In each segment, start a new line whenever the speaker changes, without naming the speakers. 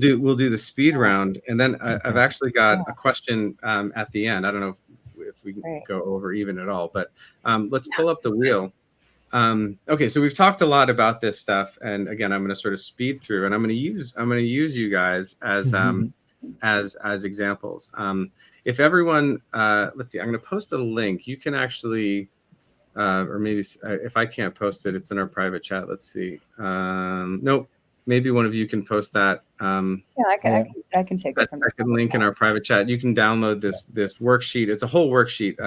we'll do the speed round, and then I've actually got a question at the end. I don't know if we can go over even at all, but let's pull up the wheel. Okay, so we've talked a lot about this stuff, and again, I'm going to sort of speed through, and I'm going to use you guys as as examples. If everyone, let's see, I'm going to post a link. You can actually, or maybe if I can't post it, it's in our private chat. Let's see. Nope. Maybe one of you can post that.
I can take
that
it from
second link in our private chat. You can download this worksheet. It's a whole worksheet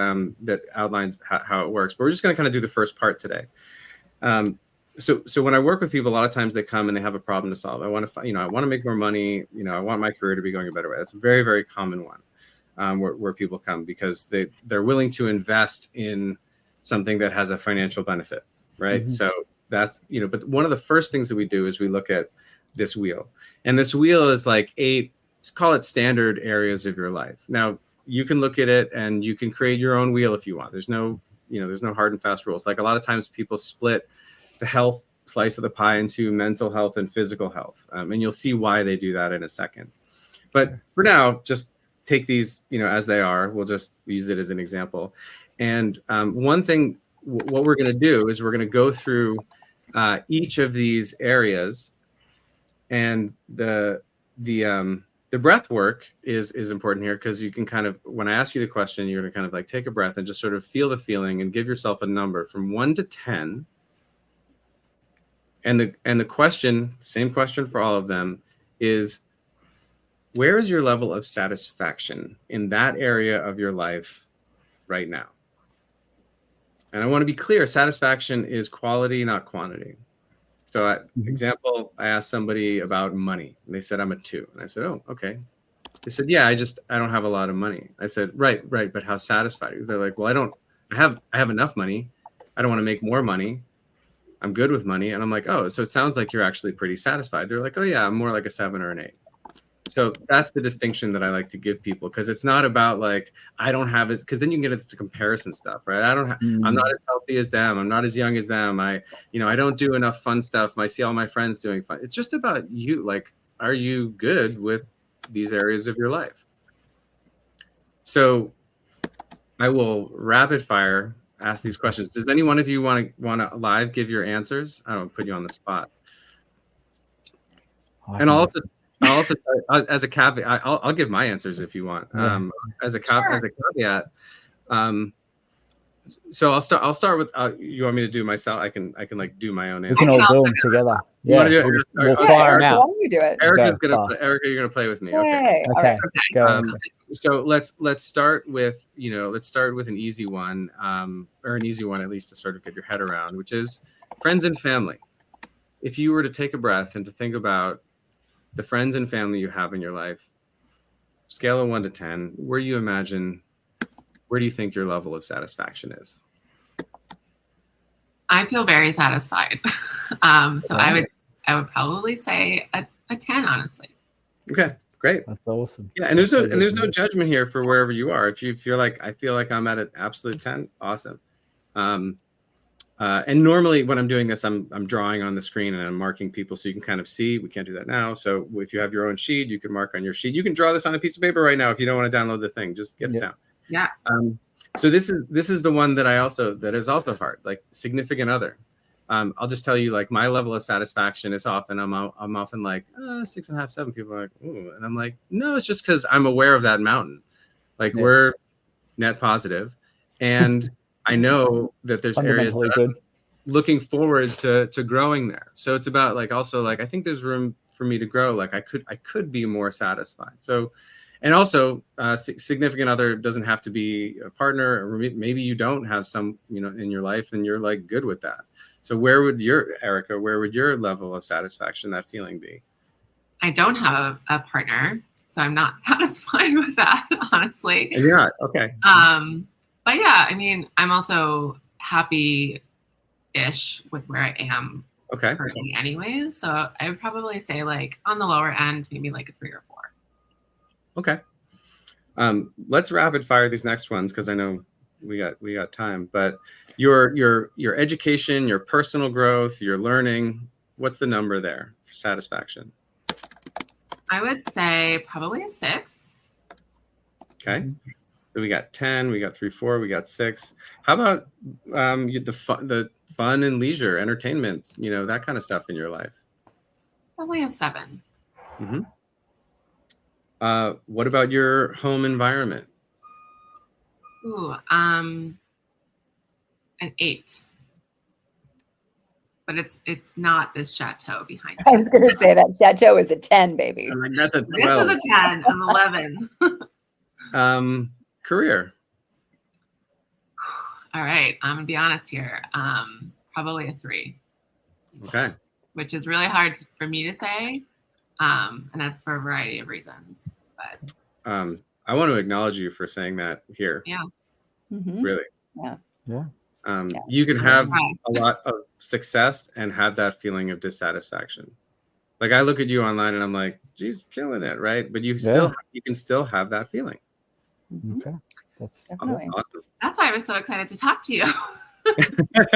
that outlines how it works. But we're just going to kind of do the first part today. So when I work with people, a lot of times they come and they have a problem to solve. I want to, I want to make more money. I want my career to be going a better way. That's a very, very common one where people come because they're willing to invest in something that has a financial benefit, right? So that's, but one of the first things that we do is we look at this wheel, and this wheel is like 8, let's call it standard areas of your life. Now you can look at it and you can create your own wheel if you want. There's no hard and fast rules. Like a lot of times people split the health slice of the pie into mental health and physical health. And you'll see why they do that in a second. But for now, just take these, as they are. We'll just use it as an example. And one thing, what we're going to do is we're going to go through each of these areas, and the breath work is important here, because you can kind of, when I ask you the question, you're going to kind of like take a breath and just sort of feel the feeling and give yourself a number from 1 to 10. And the question, same question for all of them, is where is your level of satisfaction in that area of your life right now? And I want to be clear, satisfaction is quality, not quantity. So example, I asked somebody about money, and they said, I'm a 2. And I said, oh, okay. They said, yeah, I don't have a lot of money. I said, right. But how satisfied are you? They're like, well, I have enough money. I don't want to make more money. I'm good with money. And I'm like, oh, so it sounds like you're actually pretty satisfied. They're like, oh yeah, I'm more like a 7 or an 8. So that's the distinction that I like to give people, because it's not about like, I don't have it, because then you can get into comparison stuff, right? I'm not as healthy as them. I'm not as young as them. I don't do enough fun stuff. I see all my friends doing fun. It's just about you. Like, are you good with these areas of your life? So I will rapid fire ask these questions. Does any one of you want to live give your answers? I don't put you on the spot. And also as a caveat, I'll give my answers if you want. As a caveat, so I'll start with. You want me to do myself? I can like do my own answer.
We can all do them together.
You want to do it?
We'll fire them out.
Why don't you do it?
Erica, you're gonna play with me. Okay.
Okay.
Go.
So let's start with an easy one, or an easy one at least to sort of get your head around, which is friends and family. If you were to take a breath and to think about the friends and family you have in your life, scale of 1 to 10, where do you think your level of satisfaction is?
I feel very satisfied. So I would probably say a 10, honestly.
Okay, great.
That's awesome.
Yeah, and there's no judgment here for wherever you are. If you feel like I feel like I'm at an absolute 10, awesome. And normally when I'm doing this, I'm drawing on the screen and I'm marking people so you can kind of see. We can't do that now. So if you have your own sheet, you can mark on your sheet. You can draw this on a piece of paper right now if you don't want to download the thing. Just get it down.
Yeah.
So this is the one that is also hard, like significant other. I'll just tell you, like, my level of satisfaction is often I'm often like 6.5, 7. People are like, ooh, and I'm like, no, it's just because I'm aware of that mountain. Like we're net positive, and I know that there's areas that I'm looking forward to growing there. So it's about like also like I think there's room for me to grow. Like I could be more satisfied. So. And also, significant other doesn't have to be a partner, or maybe you don't have some, in your life, and you're like good with that. So where would your level of satisfaction, that feeling, be?
I don't have a partner, so I'm not satisfied with that, honestly.
Yeah. Okay.
But yeah, I mean, I'm also happy-ish with where I am currently, anyways. So I would probably say like on the lower end, maybe like a 3 or 4.
Okay. Let's rapid fire these next ones, because I know we got time. But your education, your personal growth, your learning, what's the number there for satisfaction?
I would say probably a 6.
Okay. So we got 10, we got 3, 4, we got 6. How about the fun and leisure, entertainment, that kind of stuff in your life?
Probably a 7.
Mm-hmm. What about your home environment?
Ooh, an 8. But it's not this chateau behind me.
I was going to say that chateau is a 10, baby.
That's a
12. This is a 10, an
11. Career.
All right, I'm gonna be honest here. Probably a 3.
Okay.
Which is really hard for me to say, and that's for a variety of reasons. But
I want to acknowledge you for saying that here.
Yeah.
Mm-hmm.
Really.
Yeah.
Yeah.
You can have a lot of success and have that feeling of dissatisfaction. Like I look at you online and I'm like, geez, killing it, right? But you can still have that feeling.
Mm-hmm.
Okay. That's
awesome.
That's why I was so excited to talk to you.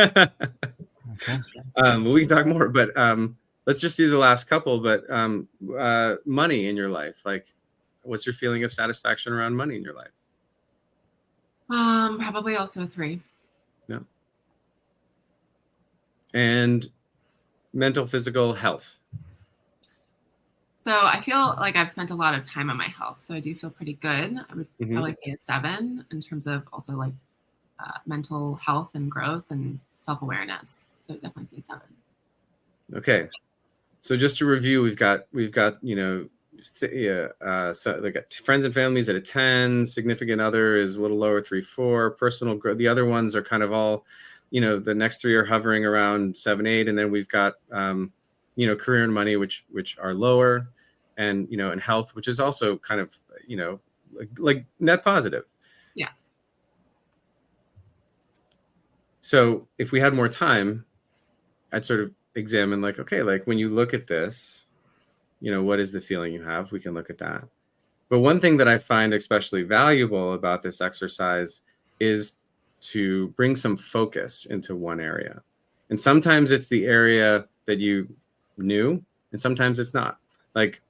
okay.
We can talk more, but let's just do the last couple. But money in your life, like, what's your feeling of satisfaction around money in your life?
Probably also a 3.
Yeah. And mental, physical health.
So I feel like I've spent a lot of time on my health. So I do feel pretty good. I would probably say a 7 in terms of also like mental health and growth and self-awareness. So I'd definitely say 7.
Okay. So just to review, we've got so like friends and families at a 10, significant other is a little lower, 3, 4, personal growth. The other ones are kind of all, the next 3 are hovering around 7, 8, and then we've got career and money, which are lower, and and health, which is also kind of like net positive.
Yeah.
So if we had more time, I'd sort of examine like, okay, like when you look at this, what is the feeling you have? We can look at that. But one thing that I find especially valuable about this exercise is to bring some focus into one area. And sometimes it's the area that you knew, and sometimes it's not. Like,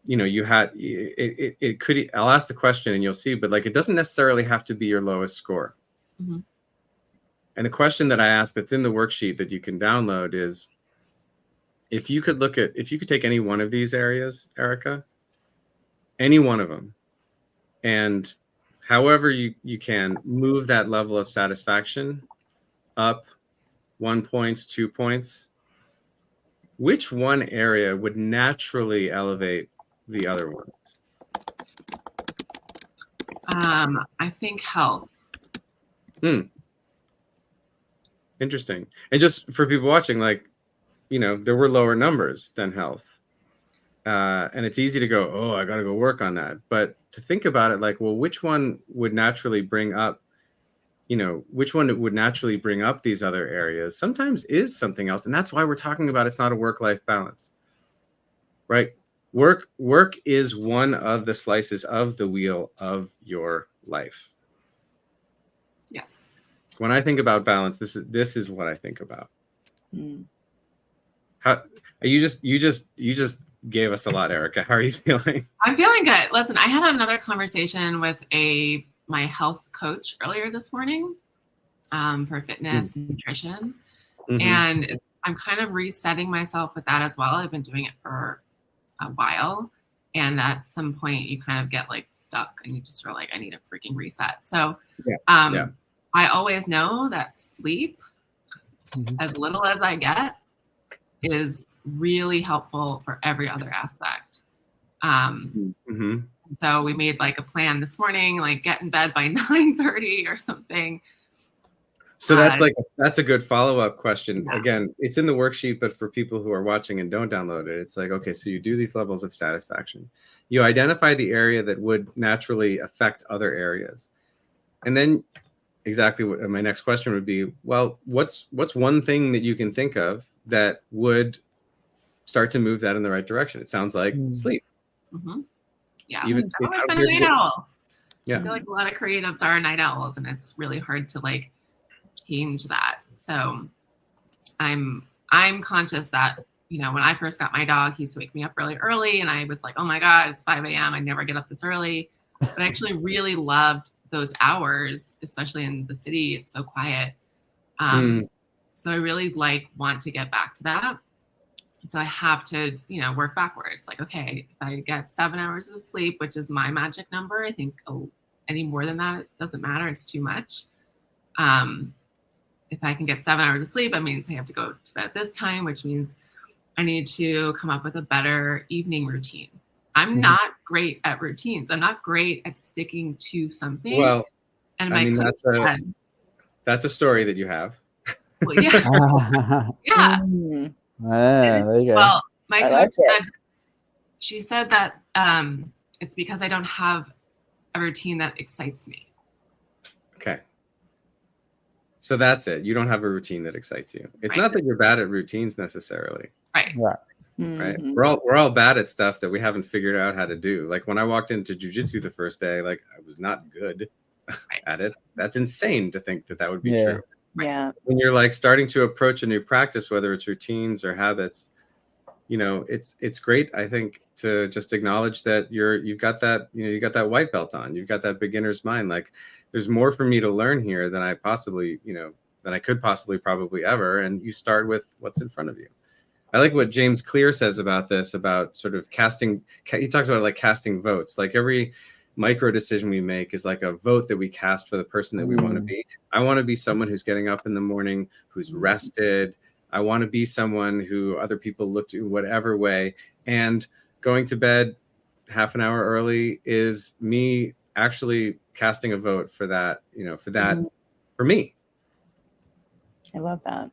you had it could, I'll ask the question and you'll see, but like it doesn't necessarily have to be your lowest score.
Mm-hmm.
And the question that I ask that's in the worksheet that you can download is, if you could take any one of these areas, Erica, any one of them, and however you can move that level of satisfaction up 1 point, 2 points, which one area would naturally elevate the other ones?
I think health.
Interesting. And just for people watching, like, there were lower numbers than health. And it's easy to go, oh, I got to go work on that. But to think about it, like, well, which one would naturally bring up, which one would naturally bring up these other areas sometimes is something else. And that's why we're talking about it's not a work-life balance, right? Work is one of the slices of the wheel of your life.
Yes.
When I think about balance, this is what I think about. How you just gave us a lot, Erica. How are you feeling?
I'm feeling good. Listen, I had another conversation with my health coach earlier this morning for fitness and nutrition. And I'm kind of resetting myself with that as well. I've been doing it for a while. And at some point you kind of get like stuck and you just are like, I need a freaking reset. So I always know that sleep, as little as I get, is really helpful for every other aspect. So we made like a plan this morning, like get in bed by 9:30 or something.
So that's a good follow-up question. Yeah. Again, it's in the worksheet, but for people who are watching and don't download it, it's like, okay, so you do these levels of satisfaction. You identify the area that would naturally affect other areas. And then exactly what my next question would be, well, what's one thing that you can think of that would start to move that in the right direction? It sounds like sleep.
Yeah, I've always been a night owl. Yeah. I feel like a lot of creatives are night owls, and it's really hard to like change that. So I'm conscious that you know, when I first got my dog, he used to wake me up really early, and I was like, oh my God, it's 5 a.m. I never get up this early. But I actually really loved those hours, especially in the city. It's so quiet. So I really want to get back to that. So I have to, you know, work backwards. Like, okay, if I get 7 hours of sleep, which is my magic number, I think any more than that, it doesn't matter. It's too much. If I can get 7 hours of sleep, that means I have to go to bed at this time, which means I need to come up with a better evening routine. I'm not great at routines. I'm not great at sticking to something.
Well,
and
I mean, that's a story that you have.
Well, yeah. Yeah.
There you go.
Well, my coach said, she said that it's because I don't have a routine that excites me.
Okay. So that's it. You don't have a routine that excites you. It's not that you're bad at routines necessarily.
Right.
Right. We're all bad at stuff that we haven't figured out how to do. Like when I walked into jujitsu the first day, like I was not good at it. That's insane to think that would be true.
Yeah.
When you're like starting to approach a new practice, whether it's routines or habits, you know, it's great, I think, to just acknowledge that you've got that, you know, you got that white belt on, you've got that beginner's mind. Like there's more for me to learn here than I possibly, you know, than I could possibly probably ever. And you start with what's in front of you. I like what James Clear says about this, about sort of casting. He talks about like casting votes. Like every micro decision we make is like a vote that we cast for the person that we want to be. I want to be someone who's getting up in the morning, who's rested. I want to be someone who other people look to whatever way. And going to bed half an hour early is me actually casting a vote for that, you know, for that, for me.
I love that.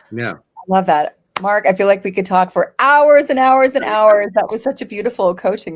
Yeah.
Love that. Mark, I feel like we could talk for hours and hours and hours. That was such a beautiful coaching